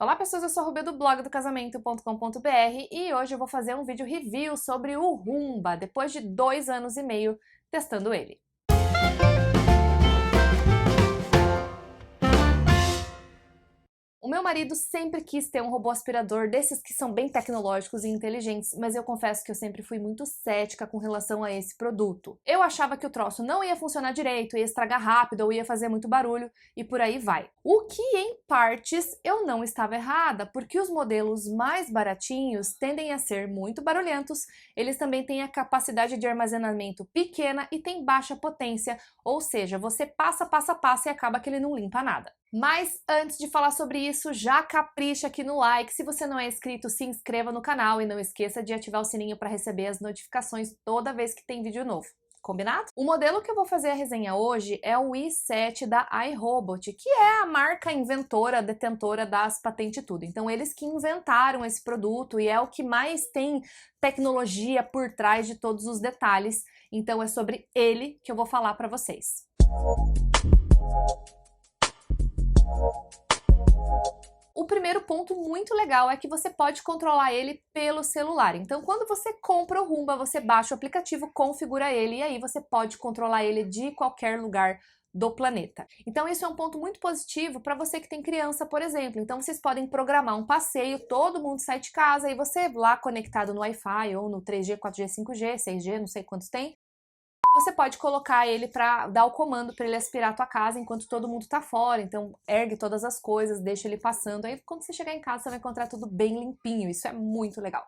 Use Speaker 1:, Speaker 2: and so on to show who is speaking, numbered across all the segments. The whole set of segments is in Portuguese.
Speaker 1: Olá pessoas, eu sou a Rubê do blog do casamento.com.br e hoje eu vou fazer um vídeo review sobre o Roomba, depois de 2 anos e meio testando ele. O meu marido sempre quis ter um robô aspirador desses que são bem tecnológicos e inteligentes, mas eu confesso que eu sempre fui muito cética com relação a esse produto. Eu achava que o troço não ia funcionar direito, ia estragar rápido ou ia fazer muito barulho e por aí vai. O que, em partes, eu não estava errada, porque os modelos mais baratinhos tendem a ser muito barulhentos, eles também têm a capacidade de armazenamento pequena e têm baixa potência, ou seja, você passa e acaba que ele não limpa nada. Mas antes de falar sobre isso, já capricha aqui no like. Se você não é inscrito, se inscreva no canal e não esqueça de ativar o sininho para receber as notificações toda vez que tem vídeo novo. Combinado? O modelo que eu vou fazer a resenha hoje é o i7 da iRobot, que é a marca inventora, detentora das patentes e tudo. Então eles que inventaram esse produto e é o que mais tem tecnologia por trás de todos os detalhes. Então é sobre ele que eu vou falar para vocês. O primeiro ponto muito legal é que você pode controlar ele pelo celular. Então, quando você compra o Roomba, você baixa o aplicativo, configura ele e aí você pode controlar ele de qualquer lugar do planeta. Então, isso é um ponto muito positivo para você que tem criança, por exemplo. Então, vocês podem programar um passeio, todo mundo sai de casa e você lá conectado no Wi-Fi ou no 3G, 4G, 5G, 6G, não sei quantos tem. Você pode colocar ele para dar o comando para ele aspirar a tua casa enquanto todo mundo tá fora, então ergue todas as coisas, deixa ele passando, aí quando você chegar em casa você vai encontrar tudo bem limpinho, isso é muito legal.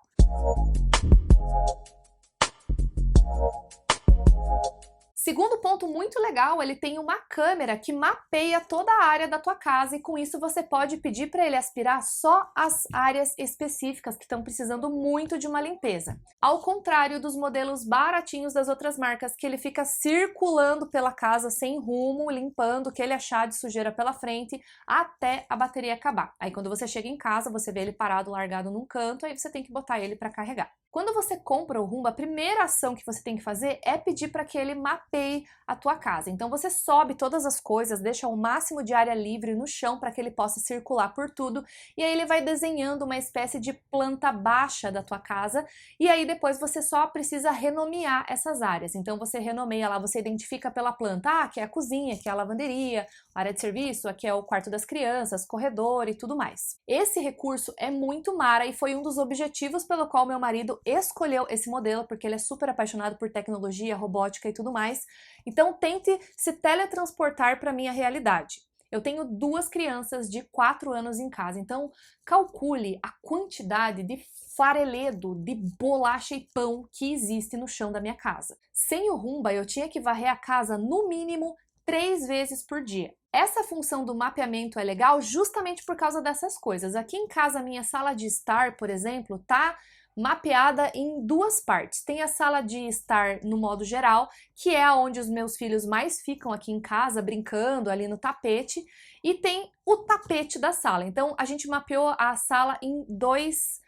Speaker 1: Segundo ponto muito legal, ele tem uma câmera que mapeia toda a área da tua casa e com isso você pode pedir para ele aspirar só as áreas específicas que estão precisando muito de uma limpeza. Ao contrário dos modelos baratinhos das outras marcas, que ele fica circulando pela casa sem rumo, limpando o que ele achar de sujeira pela frente até a bateria acabar. Aí quando você chega em casa, você vê ele parado, largado num canto, aí você tem que botar ele para carregar. Quando você compra o Roomba, a primeira ação que você tem que fazer é pedir para que ele mapeie a tua casa. Então você sobe todas as coisas, deixa o máximo de área livre no chão para que ele possa circular por tudo e aí ele vai desenhando uma espécie de planta baixa da tua casa e aí depois você só precisa renomear essas áreas. Então você renomeia lá, você identifica pela planta, aqui é a cozinha, aqui é a lavanderia, área de serviço, aqui é o quarto das crianças, corredor e tudo mais. Esse recurso é muito mara e foi um dos objetivos pelo qual meu marido escolheu esse modelo, porque ele é super apaixonado por tecnologia, robótica e tudo mais. Então tente se teletransportar para a minha realidade. Eu tenho 2 crianças de 4 anos em casa, então calcule a quantidade de fareledo, de bolacha e pão que existe no chão da minha casa. Sem o Roomba, eu tinha que varrer a casa no mínimo 3 vezes por dia. Essa função do mapeamento é legal justamente por causa dessas coisas. Aqui em casa, a minha sala de estar, por exemplo, tá mapeada em 2 partes. Tem a sala de estar no modo geral, que é onde os meus filhos mais ficam aqui em casa, brincando ali no tapete, e tem o tapete da sala. Então, a gente mapeou a sala em 2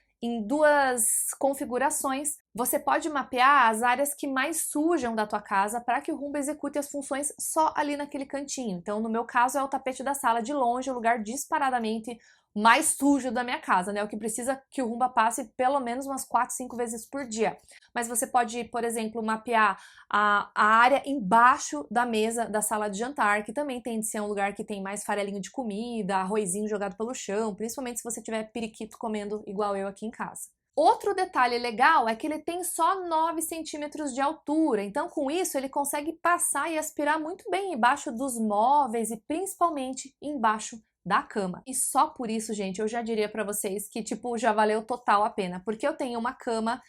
Speaker 1: configurações. Você pode mapear as áreas que mais sujam da tua casa para que o Roomba execute as funções só ali naquele cantinho. Então, no meu caso, é o tapete da sala, de longe, o lugar disparadamente mais sujo da minha casa, né? O que precisa que o Roomba passe pelo menos umas 4, 5 vezes por dia. Mas você pode, por exemplo, mapear a área embaixo da mesa da sala de jantar, que também tem de ser um lugar que tem mais farelinho de comida, arrozinho jogado pelo chão, principalmente se você tiver periquito comendo igual eu aqui em casa. Outro detalhe legal é que ele tem só 9 centímetros de altura, então com isso ele consegue passar e aspirar muito bem embaixo dos móveis e principalmente embaixo da cama. E só por isso, gente, eu já diria pra vocês que, tipo, já valeu total a pena, porque eu tenho uma cama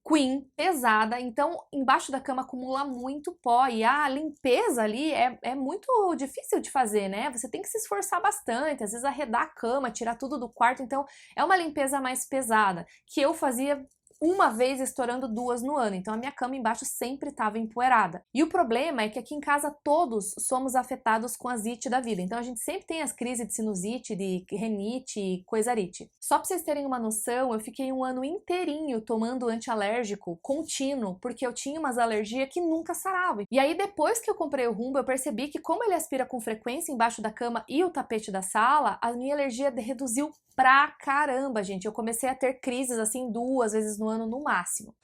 Speaker 1: queen pesada, então embaixo da cama acumula muito pó e a limpeza ali é muito difícil de fazer, né? Você tem que se esforçar bastante, às vezes arredar a cama, tirar tudo do quarto, então é uma limpeza mais pesada, que eu fazia uma vez estourando 2 no ano, então a minha cama embaixo sempre estava empoeirada. E o problema é que aqui em casa todos somos afetados com a zite da vida, então a gente sempre tem as crises de sinusite, de renite e coisarite. Só pra vocês terem uma noção, eu fiquei um ano inteirinho tomando antialérgico contínuo, porque eu tinha umas alergias que nunca saravam. E aí depois que eu comprei o Rumba, eu percebi que como ele aspira com frequência embaixo da cama e o tapete da sala, a minha alergia reduziu pra caramba, gente. Eu comecei a ter crises assim 2 vezes no ano no máximo.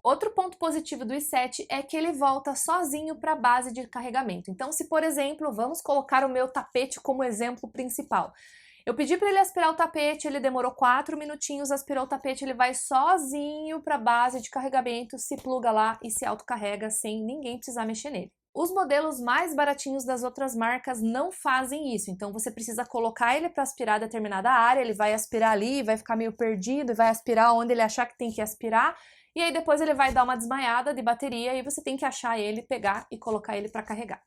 Speaker 1: Outro ponto positivo do i7 é que ele volta sozinho para a base de carregamento. Então, se por exemplo, vamos colocar o meu tapete como exemplo principal. Eu pedi para ele aspirar o tapete, ele demorou 4 minutinhos, aspirou o tapete, ele vai sozinho para a base de carregamento, se pluga lá e se autocarrega sem ninguém precisar mexer nele. Os modelos mais baratinhos das outras marcas não fazem isso, então você precisa colocar ele para aspirar determinada área, ele vai aspirar ali, vai ficar meio perdido, vai aspirar onde ele achar que tem que aspirar, e aí depois ele vai dar uma desmaiada de bateria e você tem que achar ele, pegar e colocar ele para carregar.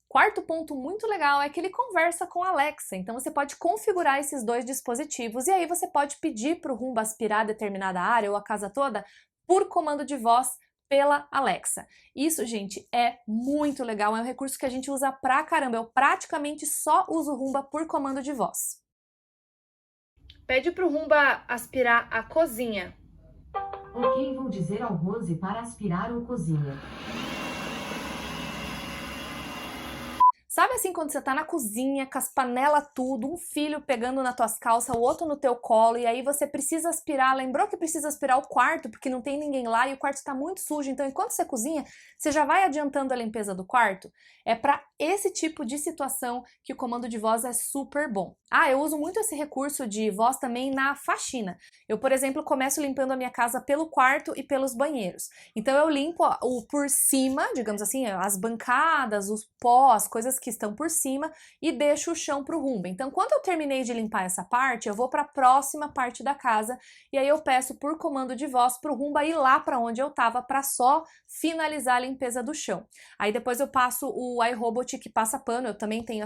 Speaker 1: Quarto ponto muito legal é que ele conversa com a Alexa, então você pode configurar esses 2 dispositivos e aí você pode pedir para o Rumba aspirar determinada área ou a casa toda por comando de voz pela Alexa. Isso, gente, é muito legal, é um recurso que a gente usa pra caramba, eu praticamente só uso o Rumba por comando de voz. Pede para o Rumba aspirar a cozinha.
Speaker 2: Ok, vou dizer ao Rose para aspirar a cozinha.
Speaker 1: Sabe assim quando você tá na cozinha, com as panelas tudo, um filho pegando nas tuas calças, o outro no teu colo, e aí você precisa aspirar, lembrou que precisa aspirar o quarto, porque não tem ninguém lá e o quarto está muito sujo, então enquanto você cozinha, você já vai adiantando a limpeza do quarto? É para esse tipo de situação que o comando de voz é super bom. Ah, eu uso muito esse recurso de voz também na faxina. Eu, por exemplo, começo limpando a minha casa pelo quarto e pelos banheiros. Então eu limpo o por cima, digamos assim, as bancadas, os pós, coisas que estão por cima e deixo o chão para o Rumba. Então, quando eu terminei de limpar essa parte, eu vou para a próxima parte da casa e aí eu peço por comando de voz para o Rumba ir lá para onde eu estava para só finalizar a limpeza do chão. Aí depois eu passo o iRobot que passa pano, eu também tenho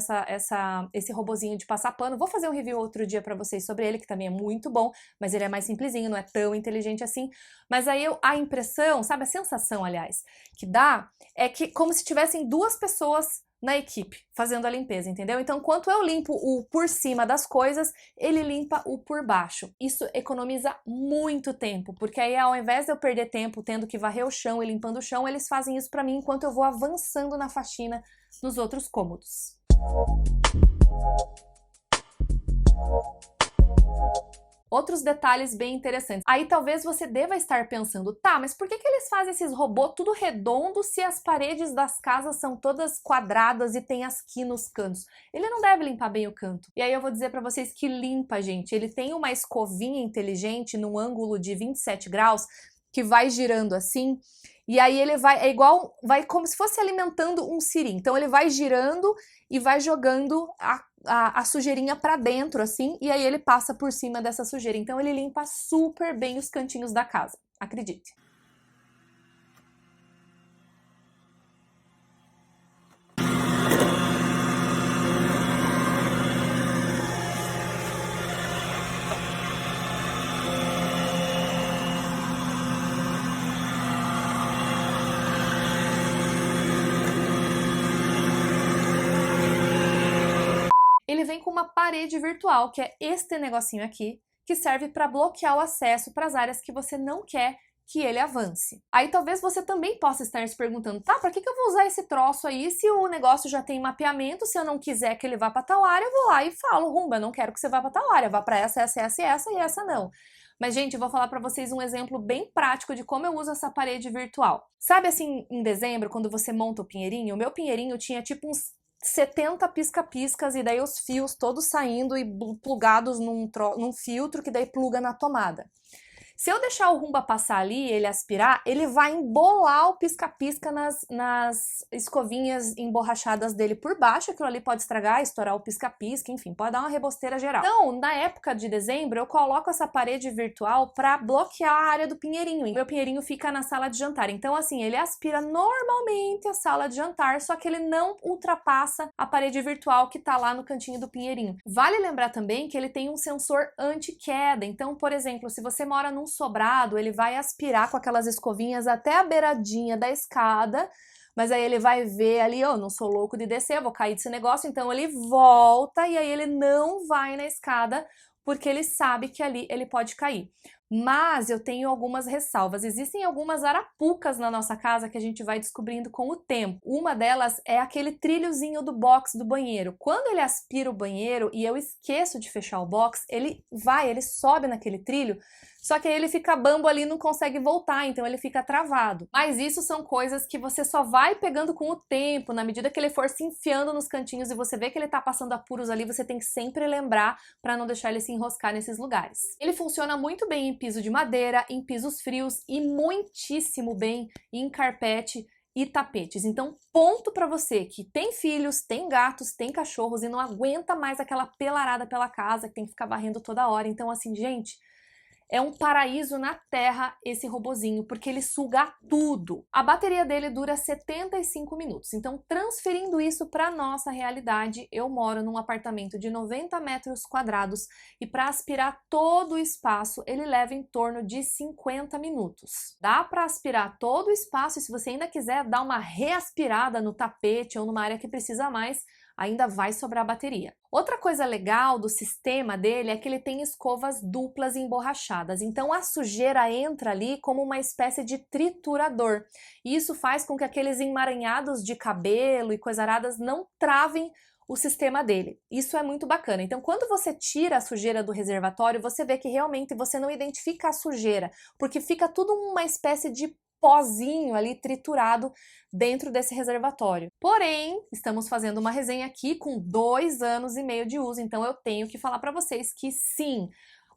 Speaker 1: esse robozinho de passar pano. Vou fazer um review outro dia para vocês sobre ele, que também é muito bom, mas ele é mais simplesinho, não é tão inteligente assim. Mas aí a impressão, sabe, a sensação, aliás, que dá é que como se tivessem 2 pessoas na equipe, fazendo a limpeza, entendeu? Então, enquanto eu limpo o por cima das coisas, ele limpa o por baixo. Isso economiza muito tempo, porque aí ao invés de eu perder tempo tendo que varrer o chão e limpando o chão, eles fazem isso para mim enquanto eu vou avançando na faxina nos outros cômodos. Outros detalhes bem interessantes. Aí talvez você deva estar pensando, tá, mas por que eles fazem esses robôs tudo redondo se as paredes das casas são todas quadradas e tem asqui nos cantos? Ele não deve limpar bem o canto. E aí eu vou dizer pra vocês que limpa, gente. Ele tem uma escovinha inteligente num ângulo de 27 graus que vai girando assim, e aí ele vai como se fosse alimentando um siri. Então ele vai girando e vai jogando a sujeirinha para dentro, assim, e aí ele passa por cima dessa sujeira. Então ele limpa super bem os cantinhos da casa, acredite. Ele vem com uma parede virtual, que é este negocinho aqui, que serve para bloquear o acesso para as áreas que você não quer que ele avance. Aí talvez você também possa estar se perguntando, tá, para que eu vou usar esse troço aí se o negócio já tem mapeamento, se eu não quiser que ele vá para tal área, eu vou lá e falo, Rumba, eu não quero que você vá para tal área, vá para essa, essa, essa e essa e essa não. Mas, gente, eu vou falar para vocês um exemplo bem prático de como eu uso essa parede virtual. Sabe assim, em dezembro, quando você monta o pinheirinho? O meu pinheirinho tinha tipo uns 70 pisca-piscas e daí os fios todos saindo e plugados num filtro que daí pluga na tomada. Se eu deixar o Roomba passar ali, ele aspirar, ele vai embolar o pisca-pisca nas escovinhas emborrachadas dele por baixo, aquilo ali pode estragar, estourar o pisca-pisca, enfim, pode dar uma rebosteira geral. Então, na época de dezembro, eu coloco essa parede virtual para bloquear a área do pinheirinho. Meu pinheirinho fica na sala de jantar. Então, assim, ele aspira normalmente a sala de jantar, só que ele não ultrapassa a parede virtual que tá lá no cantinho do pinheirinho. Vale lembrar também que ele tem um sensor anti-queda. Então, por exemplo, se você mora num sobrado, ele vai aspirar com aquelas escovinhas até a beiradinha da escada, mas aí ele vai ver ali, ó, não sou louco de descer, eu vou cair desse negócio, então ele volta e aí ele não vai na escada porque ele sabe que ali ele pode cair. Mas eu tenho algumas ressalvas. Existem algumas arapucas na nossa casa que a gente vai descobrindo com o tempo. Uma delas é aquele trilhozinho do box do banheiro. Quando ele aspira o banheiro e eu esqueço de fechar o box, ele sobe naquele trilho, só que aí ele fica bambo ali e não consegue voltar, então ele fica travado. Mas isso são coisas que você só vai pegando com o tempo, na medida que ele for se enfiando nos cantinhos e você vê que ele tá passando apuros ali, você tem que sempre lembrar para não deixar ele se enroscar nesses lugares. Ele funciona muito bem em piso de madeira, em pisos frios e muitíssimo bem em carpete e tapetes. Então, ponto para você que tem filhos, tem gatos, tem cachorros e não aguenta mais aquela pelarada pela casa, que tem que ficar varrendo toda hora. Então, assim, gente, é um paraíso na terra esse robozinho, porque ele suga tudo. A bateria dele dura 75 minutos, então transferindo isso para nossa realidade, eu moro num apartamento de 90 metros quadrados e para aspirar todo o espaço ele leva em torno de 50 minutos. Dá para aspirar todo o espaço e se você ainda quiser dar uma reaspirada no tapete ou numa área que precisa mais, ainda vai sobrar bateria. Outra coisa legal do sistema dele é que ele tem escovas duplas e emborrachadas, então a sujeira entra ali como uma espécie de triturador. E isso faz com que aqueles emaranhados de cabelo e coisaradas não travem o sistema dele. Isso é muito bacana. Então, quando você tira a sujeira do reservatório, você vê que realmente você não identifica a sujeira, porque fica tudo uma espécie de pozinho ali triturado dentro desse reservatório. Porém, estamos fazendo uma resenha aqui com 2 anos e meio de uso, então eu tenho que falar para vocês que sim,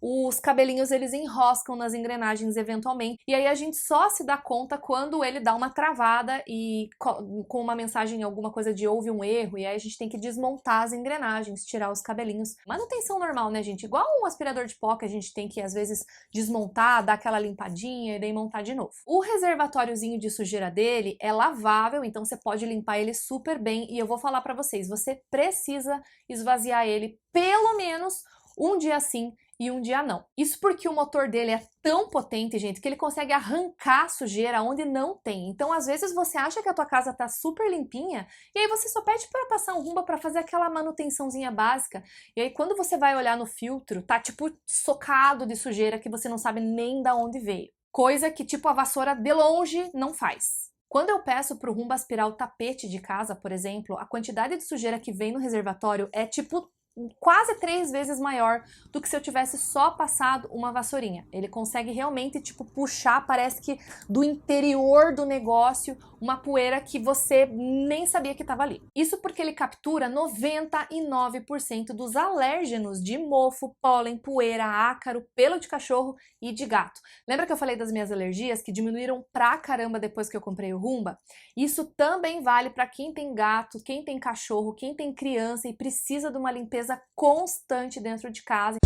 Speaker 1: os cabelinhos eles enroscam nas engrenagens eventualmente, e aí a gente só se dá conta quando ele dá uma travada e com uma mensagem, alguma coisa de houve um erro, e aí a gente tem que desmontar as engrenagens, tirar os cabelinhos. Manutenção normal, né, gente? Igual um aspirador de pó que a gente tem que às vezes desmontar, dar aquela limpadinha e daí montar de novo. O reservatóriozinho de sujeira dele é lavável, então você pode limpar ele super bem, e eu vou falar para vocês, você precisa esvaziar ele pelo menos um dia sim e um dia não. Isso porque o motor dele é tão potente, gente, que ele consegue arrancar sujeira onde não tem. Então, às vezes, você acha que a tua casa tá super limpinha e aí você só pede para passar um Roomba para fazer aquela manutençãozinha básica. E aí, quando você vai olhar no filtro, tá tipo socado de sujeira que você não sabe nem da onde veio. Coisa que, tipo, a vassoura de longe não faz. Quando eu peço para o Roomba aspirar o tapete de casa, por exemplo, a quantidade de sujeira que vem no reservatório é tipo quase 3 vezes maior do que se eu tivesse só passado uma vassourinha. Ele consegue realmente, tipo, puxar, parece que do interior do negócio, uma poeira que você nem sabia que estava ali. Isso porque ele captura 99% dos alérgenos de mofo, pólen, poeira, ácaro, pelo de cachorro e de gato. Lembra que eu falei das minhas alergias que diminuíram pra caramba depois que eu comprei o Roomba? Isso também vale para quem tem gato, quem tem cachorro, quem tem criança e precisa de uma limpeza constante dentro de casa.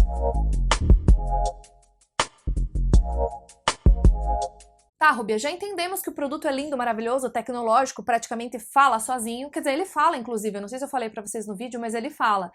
Speaker 1: Tá, Rubia, já entendemos que o produto é lindo, maravilhoso, tecnológico, praticamente fala sozinho. Quer dizer, ele fala, inclusive, eu não sei se eu falei pra vocês no vídeo, mas ele fala.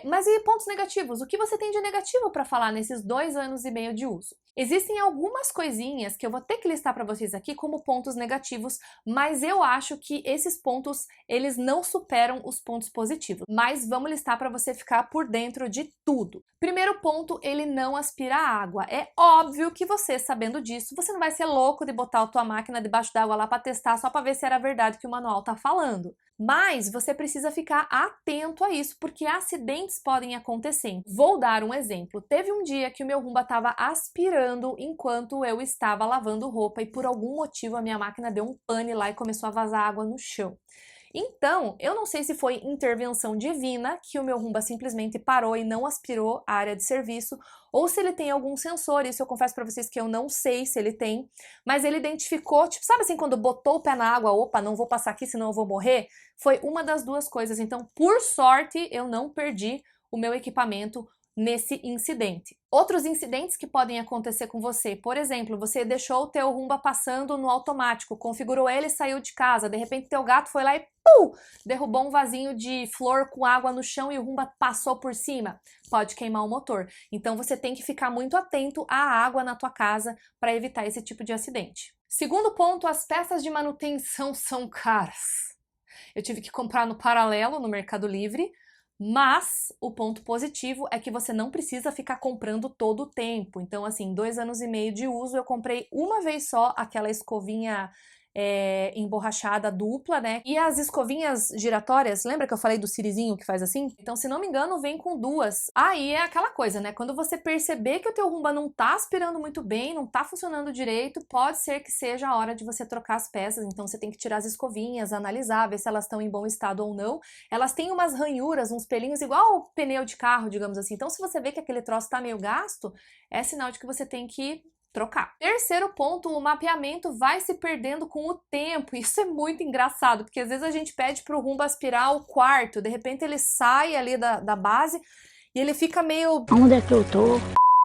Speaker 1: Mas e pontos negativos? O que você tem de negativo pra falar nesses 2 anos e meio de uso? Existem algumas coisinhas que eu vou ter que listar pra vocês aqui como pontos negativos, mas eu acho que esses pontos, eles não superam os pontos positivos. Mas vamos listar pra você ficar por dentro de tudo. Primeiro ponto, ele não aspira água. É óbvio que você, sabendo disso, você não vai ser louco de botar a tua máquina debaixo d'água lá para testar só para ver se era verdade que o manual tá falando. Mas você precisa ficar atento a isso, porque acidentes podem acontecer. Vou dar um exemplo. Teve um dia que o meu Roomba estava aspirando enquanto eu estava lavando roupa e por algum motivo a minha máquina deu um pane lá e começou a vazar água no chão. Então, eu não sei se foi intervenção divina, que o meu Roomba simplesmente parou e não aspirou a área de serviço, ou se ele tem algum sensor, isso eu confesso pra vocês que eu não sei se ele tem, mas ele identificou, tipo, sabe assim, quando botou o pé na água, opa, não vou passar aqui senão eu vou morrer? Foi uma das duas coisas, então, por sorte, eu não perdi o meu equipamento nesse incidente. Outros incidentes que podem acontecer com você, por exemplo, você deixou o teu Roomba passando no automático, configurou ele e saiu de casa, de repente teu gato foi lá e pum, derrubou um vasinho de flor com água no chão e o Roomba passou por cima, pode queimar o motor. Então você tem que ficar muito atento à água na tua casa para evitar esse tipo de acidente. Segundo ponto, as peças de manutenção são caras. Eu tive que comprar no paralelo, no Mercado Livre, mas o ponto positivo é que você não precisa ficar comprando todo o tempo. Então, assim, 2 anos e meio de uso, eu comprei uma vez só aquela escovinha emborrachada dupla, né? E as escovinhas giratórias, lembra que eu falei do cirizinho que faz assim? Então, se não me engano, vem com 2. Aí é aquela coisa, né? Quando você perceber que o teu Roomba não tá aspirando muito bem, não tá funcionando direito, pode ser que seja a hora de você trocar as peças. Então, você tem que tirar as escovinhas, analisar, ver se elas estão em bom estado ou não. Elas têm umas ranhuras, uns pelinhos, igual o pneu de carro, digamos assim. Então, se você vê que aquele troço tá meio gasto, é sinal de que você tem que trocar. Terceiro ponto, o mapeamento vai se perdendo com o tempo. Isso é muito engraçado, porque às vezes a gente pede para o Roomba aspirar o quarto, de repente ele sai ali da base e ele fica meio...
Speaker 3: Onde é que eu tô?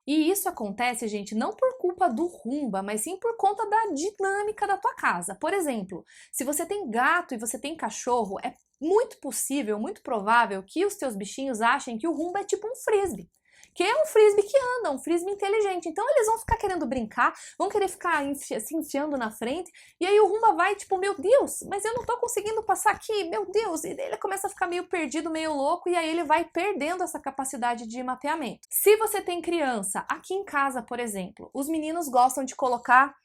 Speaker 1: E isso acontece, gente, não por culpa do Roomba, mas sim por conta da dinâmica da tua casa. Por exemplo, se você tem gato e você tem cachorro, é muito possível, muito provável que os teus bichinhos achem que o Roomba é tipo um frisbee. Que é um frisbee que anda, um frisbee inteligente. Então eles vão ficar querendo brincar, vão querer ficar se enfiando na frente, e aí o Roomba vai tipo, meu Deus, mas eu não tô conseguindo passar aqui, meu Deus, e daí ele começa a ficar meio perdido, meio louco, e aí ele vai perdendo essa capacidade de mapeamento. Se você tem criança, aqui em casa, por exemplo, os meninos gostam de colocar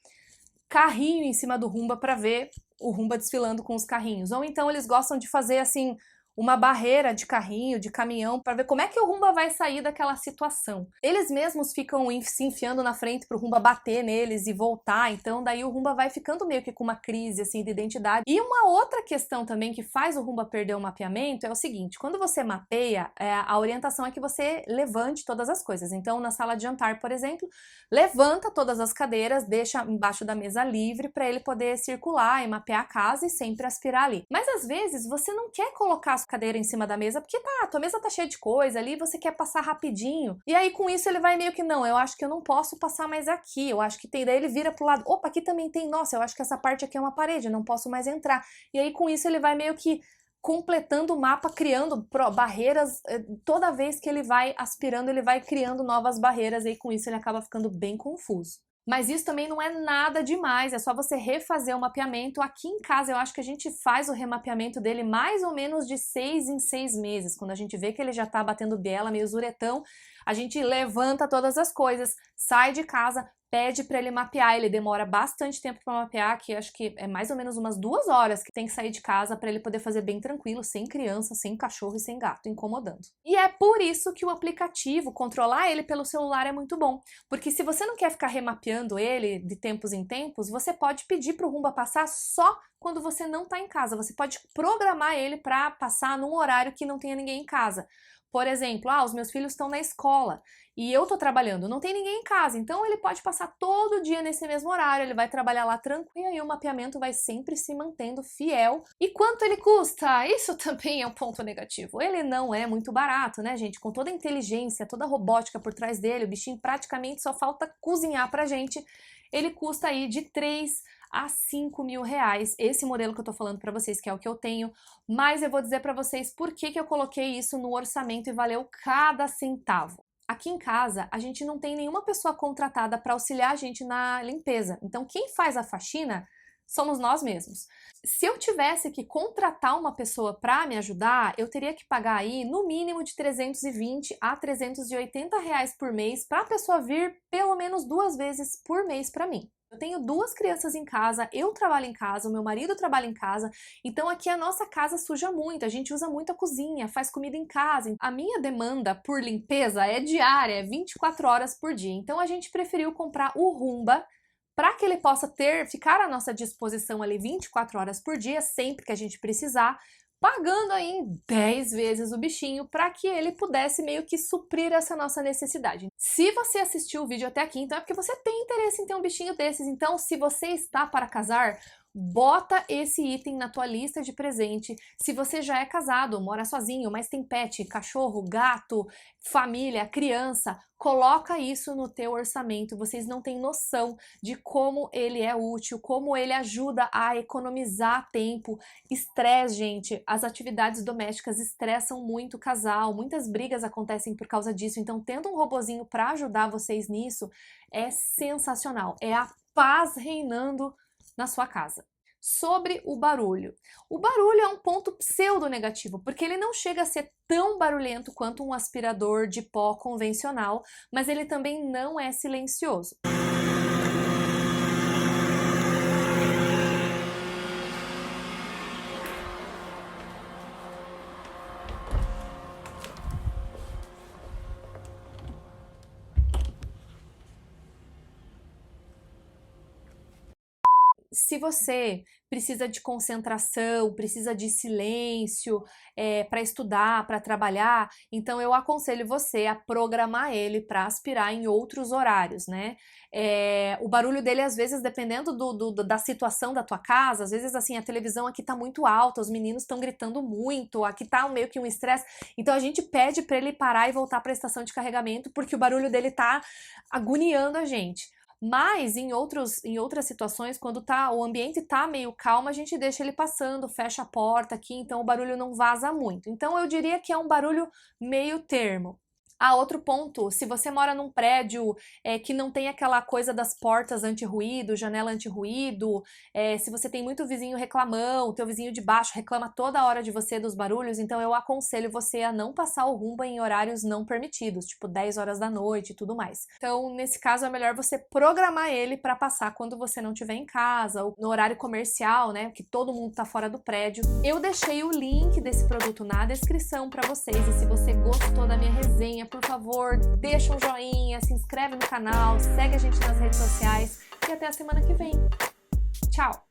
Speaker 1: carrinho em cima do Roomba para ver o Roomba desfilando com os carrinhos, ou então eles gostam de fazer assim, uma barreira de carrinho, de caminhão, para ver como é que o Roomba vai sair daquela situação. Eles mesmos ficam se enfiando na frente para o Roomba bater neles e voltar, então daí o Roomba vai ficando meio que com uma crise assim de identidade. E uma outra questão também que faz o Roomba perder o mapeamento é o seguinte, quando você mapeia, a orientação é que você levante todas as coisas. Então na sala de jantar, por exemplo, levanta todas as cadeiras, deixa embaixo da mesa livre para ele poder circular e mapear a casa e sempre aspirar ali. Mas às vezes você não quer colocar as cadeira em cima da mesa, porque tá, a tua mesa tá cheia de coisa ali, você quer passar rapidinho. E aí com isso ele vai meio que, não, eu acho que eu não posso passar mais aqui, eu acho que tem, daí ele vira pro lado, opa, aqui também tem, nossa, eu acho que essa parte aqui é uma parede, eu não posso mais entrar. E aí com isso ele vai meio que completando o mapa, criando barreiras, toda vez que ele vai aspirando, ele vai criando novas barreiras, e aí com isso ele acaba ficando bem confuso. Mas isso também não é nada demais, é só você refazer o mapeamento. Aqui em casa eu acho que a gente faz o remapeamento dele mais ou menos de 6 em 6 meses. Quando a gente vê que ele já tá batendo biela, meio zuretão, a gente levanta todas as coisas, sai de casa, pede para ele mapear, ele demora bastante tempo para mapear, que acho que é mais ou menos umas 2 horas que tem que sair de casa para ele poder fazer bem tranquilo, sem criança, sem cachorro e sem gato incomodando. E é por isso que o aplicativo, controlar ele pelo celular é muito bom, porque se você não quer ficar remapeando ele de tempos em tempos, você pode pedir para o Roomba passar só quando você não está em casa, você pode programar ele para passar num horário que não tenha ninguém em casa. Por exemplo, os meus filhos estão na escola e eu tô trabalhando, não tem ninguém em casa, então ele pode passar todo dia nesse mesmo horário, ele vai trabalhar lá tranquilo e aí o mapeamento vai sempre se mantendo fiel. E quanto ele custa? Isso também é um ponto negativo. Ele não é muito barato, né, gente? Com toda a inteligência, toda a robótica por trás dele, o bichinho praticamente só falta cozinhar pra gente. Ele custa aí de 3 a 5 mil reais, esse modelo que eu tô falando pra vocês, que é o que eu tenho, mas eu vou dizer pra vocês por que eu coloquei isso no orçamento e valeu cada centavo. Aqui em casa, a gente não tem nenhuma pessoa contratada para auxiliar a gente na limpeza, então quem faz a faxina somos nós mesmos. Se eu tivesse que contratar uma pessoa para me ajudar, eu teria que pagar aí no mínimo de 320 a 380 reais por mês para a pessoa vir pelo menos 2 vezes por mês para mim. Eu tenho 2 crianças em casa, eu trabalho em casa, o meu marido trabalha em casa, então aqui a nossa casa suja muito, a gente usa muito a cozinha, faz comida em casa. A minha demanda por limpeza é diária, é 24 horas por dia, então a gente preferiu comprar o Roomba para que ele possa ficar à nossa disposição ali 24 horas por dia, sempre que a gente precisar, pagando aí em 10 vezes o bichinho para que ele pudesse meio que suprir essa nossa necessidade. Se você assistiu o vídeo até aqui, então é porque você tem interesse em ter um bichinho desses. Então, se você está para casar, bota esse item na tua lista de presente. Se você já é casado, mora sozinho, mas tem pet, cachorro, gato, família, criança, coloca isso no teu orçamento. Vocês não têm noção de como ele é útil, como ele ajuda a economizar tempo. Estresse, gente, as atividades domésticas estressam muito o casal, muitas brigas acontecem por causa disso, então tendo um robozinho para ajudar vocês nisso é sensacional, é a paz reinando na sua casa. Sobre o barulho é um ponto pseudo-negativo, porque ele não chega a ser tão barulhento quanto um aspirador de pó convencional, mas ele também não é silencioso. Se você precisa de concentração, precisa de silêncio para estudar, para trabalhar, então eu aconselho você a programar ele para aspirar em outros horários, né? O barulho dele, às vezes, dependendo da situação da tua casa, às vezes, assim, a televisão aqui tá muito alta, os meninos estão gritando muito, aqui tá meio que um estresse, então a gente pede para ele parar e voltar para a estação de carregamento, porque o barulho dele tá agoniando a gente. Mas em outras situações, quando o ambiente tá meio calmo, a gente deixa ele passando, fecha a porta aqui, então o barulho não vaza muito. Então eu diria que é um barulho meio termo. Outro ponto, se você mora num prédio que não tem aquela coisa das portas anti-ruído, janela anti-ruído, se você tem muito vizinho reclamão, teu vizinho de baixo reclama toda hora de você dos barulhos, então eu aconselho você a não passar o Roomba em horários não permitidos, tipo 10 horas da noite e tudo mais. Então, nesse caso, é melhor você programar ele para passar quando você não estiver em casa, ou no horário comercial, né, que todo mundo tá fora do prédio. Eu deixei o link desse produto na descrição para vocês, e se você gostou da minha resenha, por favor, deixa um joinha, se inscreve no canal, segue a gente nas redes sociais e até a semana que vem. Tchau!